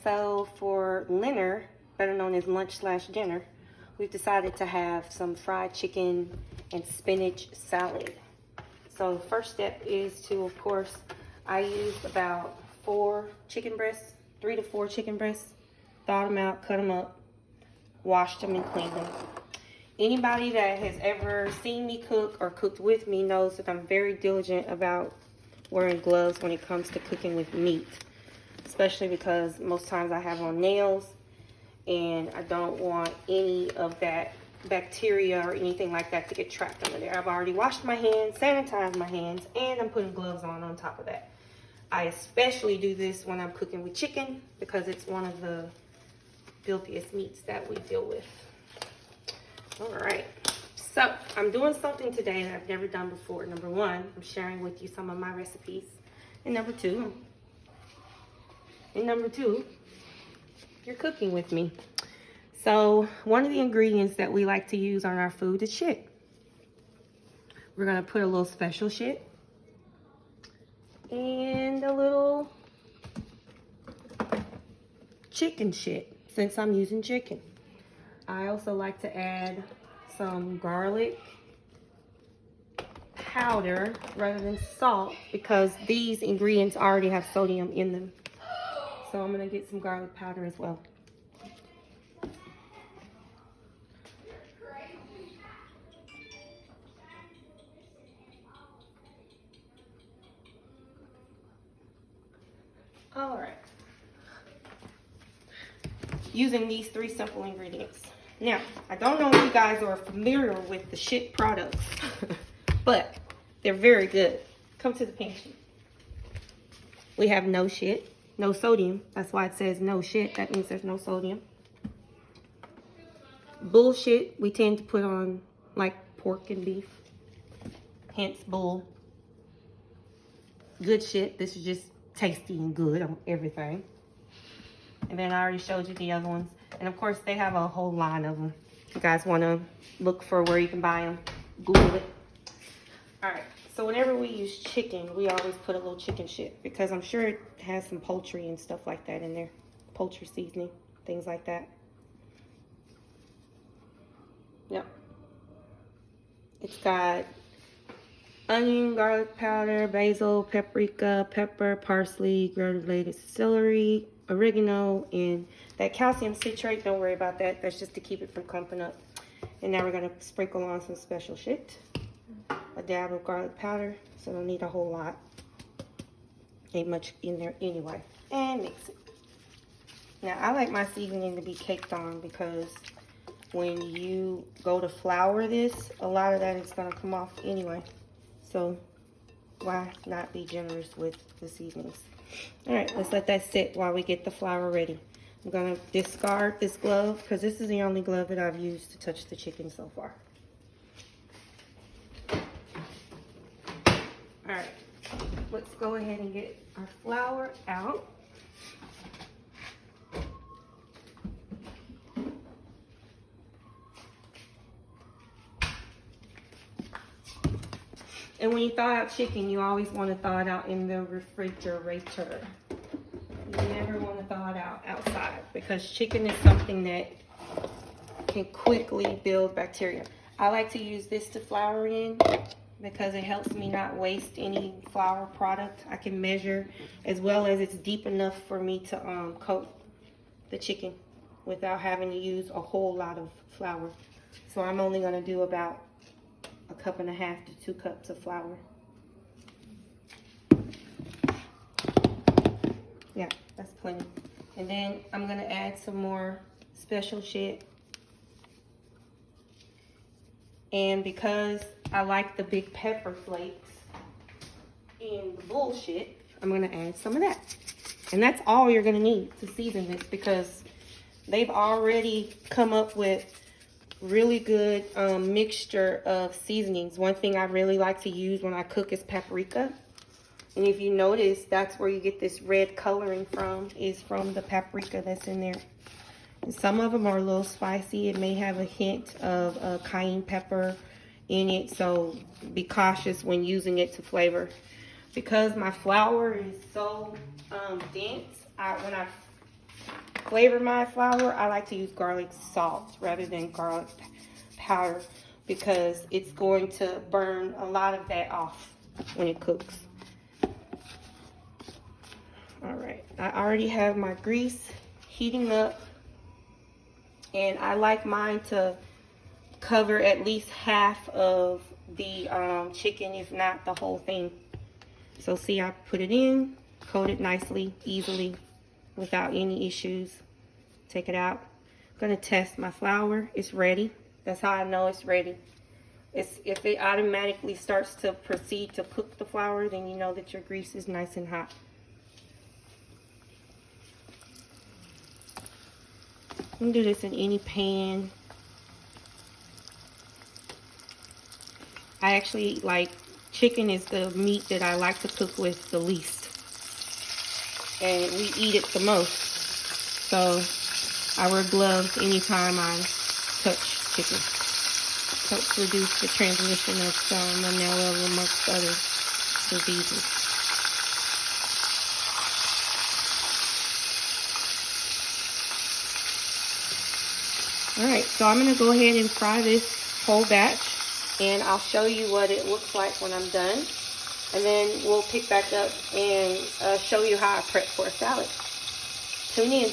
So for dinner, better known as lunch/dinner, we've decided to have some fried chicken and spinach salad. So the first step is to, of course, I used about 4 chicken breasts, 3 to 4 chicken breasts, thawed them out, cut them up, washed them and cleaned them. Anybody that has ever seen me cook or cooked with me knows that I'm very diligent about wearing gloves when it comes to cooking with meat, especially because most times I have on nails and I don't want any of that bacteria or anything like that to get trapped under there. I've already washed my hands, sanitized my hands, and I'm putting gloves on top of that. I especially do this when I'm cooking with chicken because it's one of the filthiest meats that we deal with. All right, so I'm doing something today that I've never done before. Number one, I'm sharing with you some of my recipes. And number two, you're cooking with me. So one of the ingredients that we like to use on our food is shit. We're gonna put a little special shit and a little chicken shit, since I'm using chicken. I also like to add some garlic powder rather than salt because these ingredients already have sodium in them. So I'm gonna get some garlic powder as well. All right. Using these 3 simple ingredients. Now, I don't know if you guys are familiar with the shit products, but they're very good. Come to the pink sheet. We have no shit, no sodium. That's why it says no shit. That means there's no sodium. Bullshit, we tend to put on like pork and beef, hence bull. Good shit, this is just tasty and good on everything. And then I already showed you the other ones. And of course, they have a whole line of them. If you guys want to look for where you can buy them, Google it. All right, so whenever we use chicken, we always put a little chicken shit because I'm sure it has some poultry and stuff like that in there. Poultry seasoning, things like that. Yep. It's got onion, garlic powder, basil, paprika, pepper, parsley, granulated celery, oregano, and that calcium citrate. Don't worry about that. That's just to keep it from clumping up. And now we're gonna sprinkle on some special shit. A dab of garlic powder, so don't need a whole lot. Ain't much in there anyway. And mix it. Now I like my seasoning to be caked on because when you go to flour this, a lot of that is gonna come off anyway. So why not be generous with the seasonings? All right, let's let that sit while we get the flour ready. I'm gonna discard this glove because this is the only glove that I've used to touch the chicken so far. All right, let's go ahead and get our flour out. And when you thaw out chicken, you always want to thaw it out in the refrigerator. You never want to thaw it out outside because chicken is something that can quickly build bacteria. I like to use this to flour in because it helps me not waste any flour product. I can measure as well as it's deep enough for me to coat the chicken without having to use a whole lot of flour. So I'm only going to do about 1.5 cups to 2 cups of flour. Yeah, that's plenty. And then I'm gonna add some more special shit. And because I like the big pepper flakes in the bullshit, I'm gonna add some of that. And that's all you're gonna need to season this because they've already come up with really good mixture of seasonings. One thing I really like to use when I cook is paprika. And if you notice, that's where you get this red coloring from, is from the paprika that's in there. And some of them are a little spicy. It may have a hint of cayenne pepper in it, so be cautious when using it to flavor. Because my flour is so dense, when I flavor my flour, I like to use garlic salt rather than garlic powder because it's going to burn a lot of that off when it cooks. All right, I already have my grease heating up, and I like mine to cover at least half of the chicken, if not the whole thing. So see, I put it in, coat it nicely, easily, without any issues. Take it out. I'm gonna test my flour. It's ready. That's how I know it's ready. If it automatically starts to proceed to cook the flour, then you know that your grease is nice and hot. You can do this in any pan. I actually like, chicken is the meat that I like to cook with the least. And we eat it the most. So I wear gloves anytime I touch chicken. Helps reduce the transmission of salmonella amongst other diseases. Alright, so I'm going to go ahead and fry this whole batch, and I'll show you what it looks like when I'm done. And then we'll pick back up and show you how I prep for a salad. Tune in.